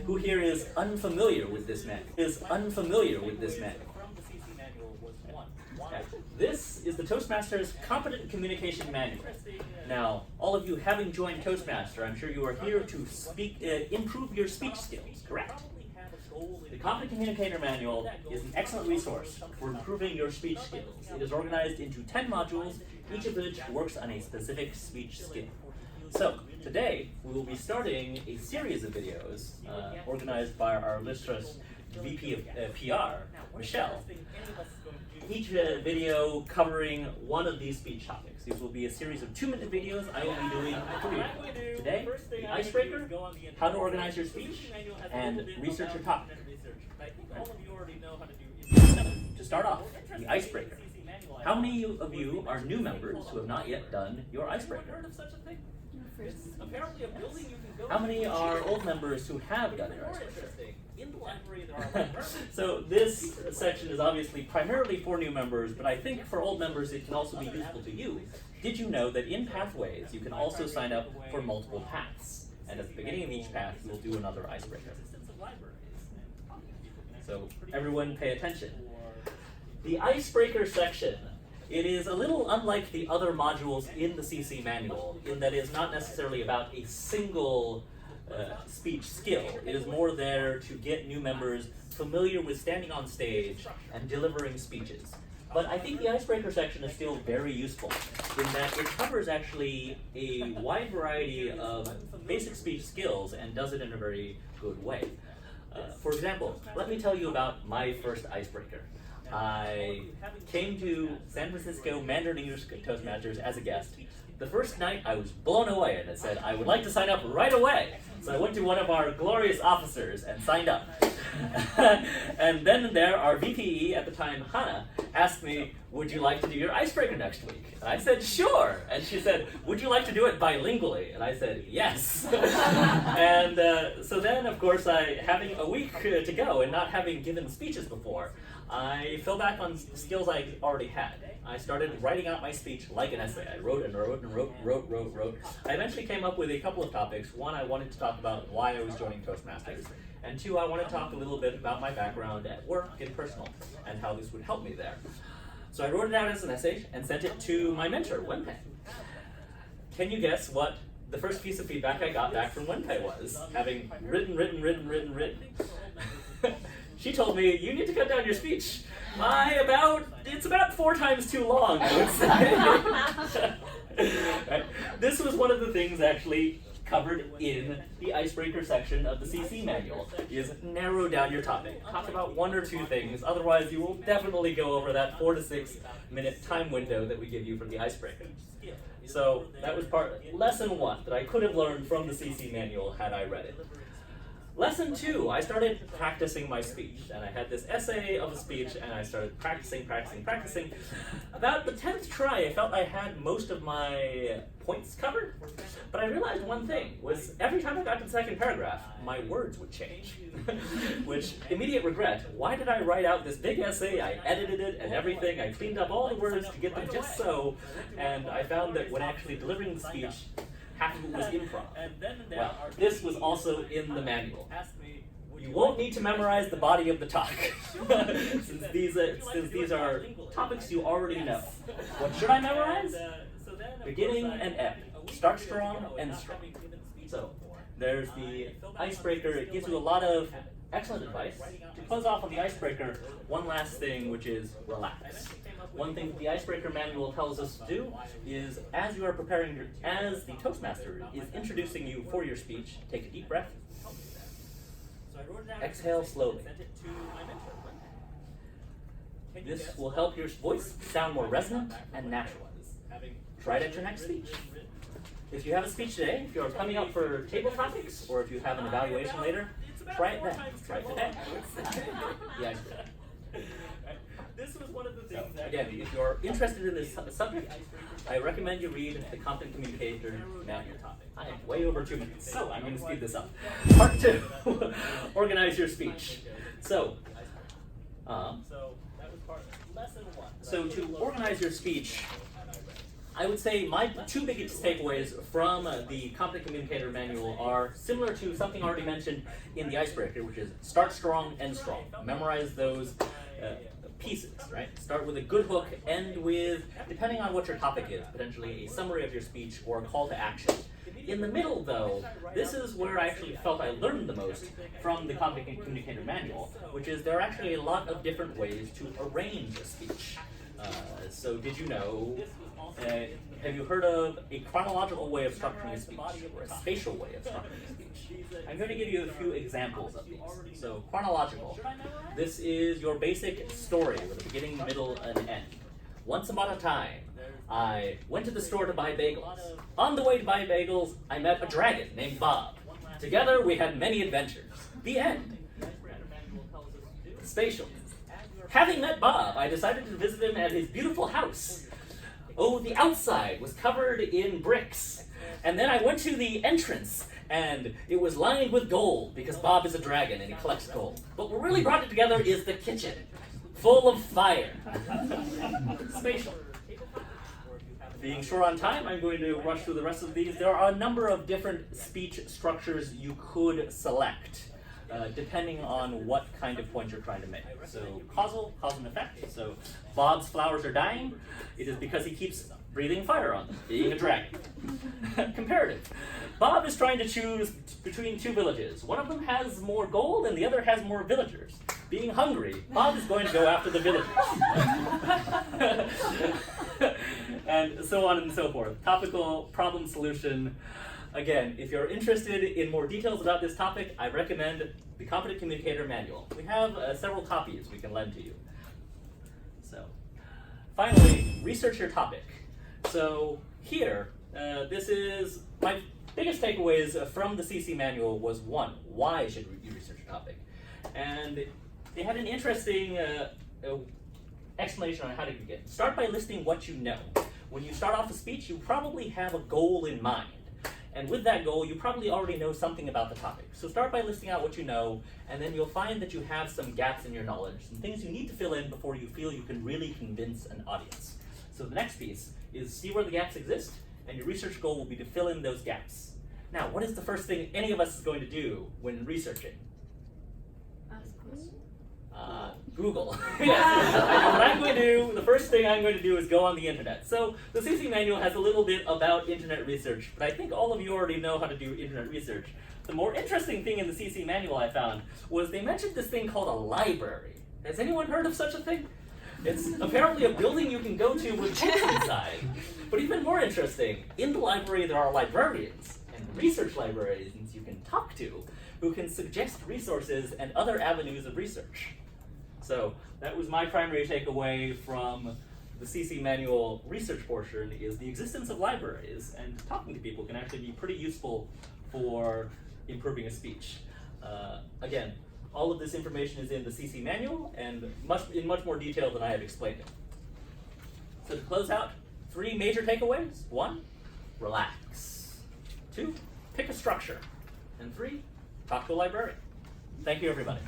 Who here is unfamiliar with this manual? This is the Toastmasters Competent Communication Manual. Now, all of you having joined Toastmaster, I'm sure you are here to improve your speech skills, correct? The Competent Communicator Manual is an excellent resource for improving your speech skills. It is organized into 10 modules, each of which works on a specific speech skill. So, today we will be starting a series of videos organized by our illustrious VP of PR, Michelle. Each video covering one of these speech topics. These will be a series of 2-minute videos. I will be doing 3. Today, the icebreaker, how to organize your speech, and research your topic. To start off, the icebreaker. How many of you are new members who have not yet done your icebreaker? How many are old members who have done your icebreaker? So this section is obviously primarily for new members, but I think for old members it can also be useful to you. Did you know that in Pathways you can also sign up for multiple paths? And at the beginning of each path we'll do another icebreaker. So everyone pay attention. The icebreaker section. It is a little unlike the other modules in the CC manual, in that it is not necessarily about a single speech skill. It is more there to get new members familiar with standing on stage and delivering speeches. But I think the icebreaker section is still very useful, in that it covers actually a wide variety of basic speech skills and does it in a very good way. For example, let me tell you about my first icebreaker. I came to San Francisco Mandarin English Toastmasters as a guest. The first night I was blown away and it said, I would like to sign up right away. So I went to one of our glorious officers and signed up. And then and there, our VPE at the time, Hannah, asked me, would you like to do your icebreaker next week? And I said, sure. And she said, would you like to do it bilingually? And I said, yes. And so then, of course, having a week to go and not having given speeches before, I fell back on skills I already had. I started writing out my speech like an essay. I wrote and wrote and wrote. I eventually came up with a couple of topics. One, I wanted to talk about why I was joining Toastmasters. And 2, I want to talk a little bit about my background at work and personal, and how this would help me there. So I wrote it out as an essay and sent it to my mentor, Wenpei. Can you guess what the first piece of feedback I got back from Wenpei was, having written? She told me, you need to cut down your speech. It's about 4 times too long, I would say. Right? This was one of the things actually covered in the icebreaker section of the CC manual, is narrow down your topic. Talk about 1 or 2 things, otherwise you will definitely go over that 4 to 6 minute time window that we give you for the icebreaker. So that was lesson 1 that I could have learned from the CC manual had I read it. Lesson 2, I started practicing my speech, and I had this essay of a speech, and I started practicing. About the 10th try, I felt I had most of my points covered, but I realized one thing, was every time I got to the second paragraph, my words would change. Which, immediate regret, why did I write out this big essay? I edited it and everything, I cleaned up all the words to get them just so, and I found that when actually delivering the speech, half of it was improv. Well, this was also in the manual. You won't need to memorize the body of the talk, since these are topics you already know. What should I memorize? Beginning and end. Start strong, end strong. So, there's the icebreaker. It gives you a lot of excellent advice. To close off on the icebreaker, one last thing, which is relax. One thing the icebreaker manual tells us to do is, as you are preparing, as the Toastmaster is introducing you for your speech, take a deep breath. Exhale slowly. This will help your voice sound more resonant and natural. Try it at your next speech. If you have a speech today, if you're coming up for table topics, or if you have an evaluation later, try it then. Try it today. The icebreaker. This was one of the things that, again, if you're interested in this subject, I recommend you read the Competent Communicator Manual. I am way over 2 minutes, so I'm going to speed this up. Part 2, organize your speech. So that was part lesson 1. So to organize your speech, I would say my two biggest takeaways from the Competent Communicator Manual are similar to something already mentioned in the icebreaker, which is start strong, end strong. Memorize those pieces, right? Start with a good hook, end with, depending on what your topic is, potentially a summary of your speech or a call to action. In the middle, though, this is where I actually felt I learned the most from the Competent Communicator Manual, which is there are actually a lot of different ways to arrange a speech. So did you know, have you heard of a chronological way of structuring a speech, or a spatial way of structuring a speech? I'm going to give you a few examples of these. So chronological, this is your basic story with a beginning, middle, and end. Once upon a time, I went to the store to buy bagels. On the way to buy bagels, I met a dragon named Bob. Together, we had many adventures. The end. Spatial. Having met Bob, I decided to visit him at his beautiful house. Oh, the outside was covered in bricks. And then I went to the entrance, and it was lined with gold, because Bob is a dragon and he collects gold. But what really brought it together is the kitchen, full of fire. Spatial. Being short on time, I'm going to rush through the rest of these. There are a number of different speech structures you could select, depending on what kind of point you're trying to make. So causal, cause and effect. So Bob's flowers are dying. It is because he keeps breathing fire on them, being a dragon. Comparative. Bob is trying to choose between two villages. One of them has more gold and the other has more villagers. Being hungry, Bob is going to go after the villagers. And so on and so forth. Topical, problem solution. Again, if you're interested in more details about this topic, I recommend the Competent Communicator Manual. We have several copies we can lend to you. So, finally, research your topic. So here, this is my biggest takeaways from the CC Manual was one, why should you research your topic? And they had an interesting explanation on how to begin. Start by listing what you know. When you start off a speech, you probably have a goal in mind. And with that goal, you probably already know something about the topic. So start by listing out what you know, and then you'll find that you have some gaps in your knowledge, some things you need to fill in before you feel you can really convince an audience. So the next piece is see where the gaps exist, and your research goal will be to fill in those gaps. Now, what is the first thing any of us is going to do when researching? Google. Yes. I know what I'm going to do. The first thing I'm going to do is go on the internet. So the CC Manual has a little bit about internet research, but I think all of you already know how to do internet research. The more interesting thing in the CC Manual I found was they mentioned this thing called a library. Has anyone heard of such a thing? It's apparently a building you can go to with books inside. But even more interesting, in the library there are librarians and research librarians you can talk to who can suggest resources and other avenues of research. So that was my primary takeaway from the CC Manual research portion is the existence of libraries, and talking to people can actually be pretty useful for improving a speech. Again, all of this information is in the CC Manual and in much more detail than I have explained it. So to close out, 3 major takeaways. 1, relax. 2, pick a structure. And 3, talk to a librarian. Thank you, everybody.